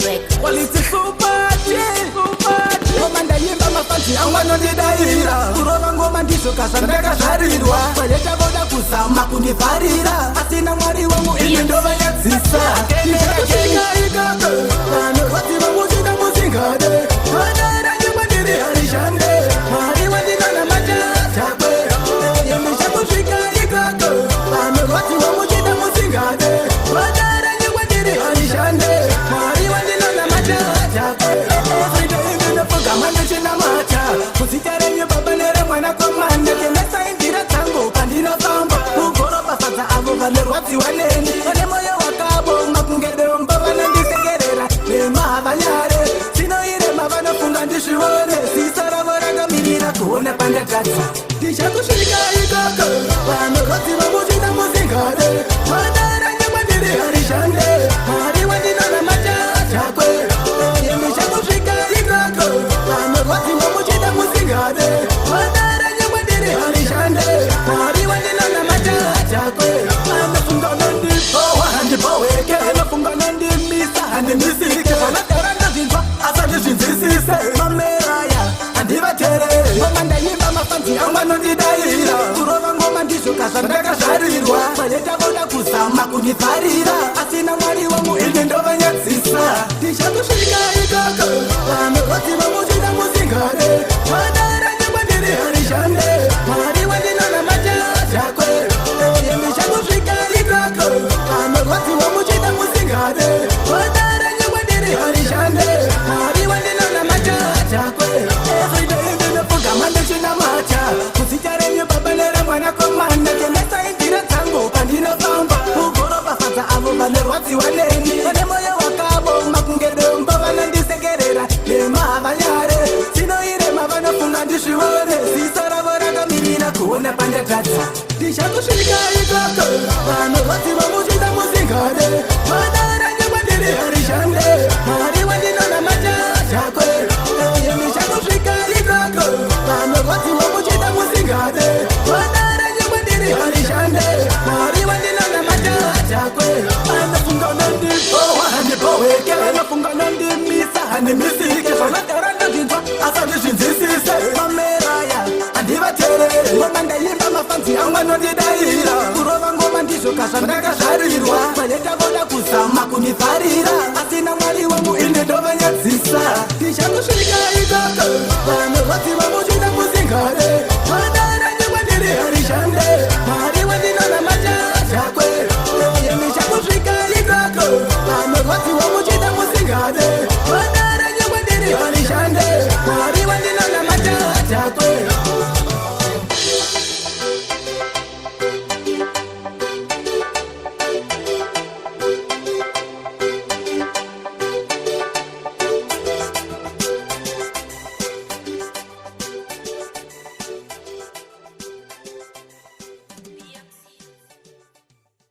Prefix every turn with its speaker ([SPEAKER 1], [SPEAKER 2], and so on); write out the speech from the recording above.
[SPEAKER 1] Quality super ngoma ndayimba mafanzi anwanondidaira kurova ngoma ndizvokazva ndakazvarirwa kwayetavoda kuzama kundivharira asina mwari wangu ini ndovanyadzisa ichakusvika ikako vanorwadziva muchida musingade vanaranyemwa ndiri harishande mwari wandinonamata takwe ndichakusvika ikako vanorwadziva muchida musingade vanaranyemwa ndiri harishande mwari wandinonamata takwe mandichinamata kuzitarenye baba nere mwana komanda kenesaindira tango pandinofamba ugorobafadza avo vanerwadziwa neni vane moyo wakabonga kungedomba vanondisekerera nemavanyare sinoirema vanofunga ndizvione zisa ravo rakamirira kuona pandatadza ndichakusvika ikoko vanorwadziva muchida musingade vanaranyemwa ndiri harishande mwari wandinonamata takwe ndichakusvika ikoko vanorwadziva muchida musingade vanaranyemwa ndiri harishande mwari wandinonamata takwe anofunga nondibowa handiboweke anofunga nondimisa handimisike vanogara ndazvinzwa asandizvinzwisise mameraya handivaterere ngoma ndayimba mafanzi anwanondidaira kurova ngoma ndizvokazva ndakazvarirwa kwayetavoda kuzama kundivharira asina mwari wangu ini ndovanyadzisa ndichakusvika ikoko vanorwadziva muchida musingade vanaranyemwa ndiri harishande mwari wandinonamata takwe ndichakusvika ikoko vanorwadziva muchida musingade vanaranyemwa ndiri harishande mwari wandinonamata takwe everyday ndinopfugama ndichinamata kuzitarenye baba nere mwana komanda kenesaindira tango pandinofamba ugorobafadza avo vanerwadziwa neni vane moyo wakabonga kungedomba vanondisekerera nemavanyare sinoirema vanofunga ndizvione zisa ravo rakamirira kuona pandatadza ndichakusvika ikoko vanorwadziva muchida musingade vanaranyemwa ndiri harishande mwari wandinonamata takwe ndichakusvika ikoko vanorwadziva muchida musingade vanaranyemwa ndiri harishande mwari wandinonamata takwe anofunga nondibowa handiboweke anofunga nondimisa handimisike zvanodara ndozvinzwa asandizvinzwisise mameraya handivaterere ngoma ndayimba mafanzi anwanondidaira kurova ngoma ndizvokazva ndakazvarirwa kwayetavoda kuzama kundivharira asina mwari wangu ini ndovanyadzisa ndichakusvika ikoko vanorwadziva muchida musingade vanaranyemwa ndiri harishande mwari wandinonamata takwe ndichakusvika ikoko vanorwadziva muchida musingade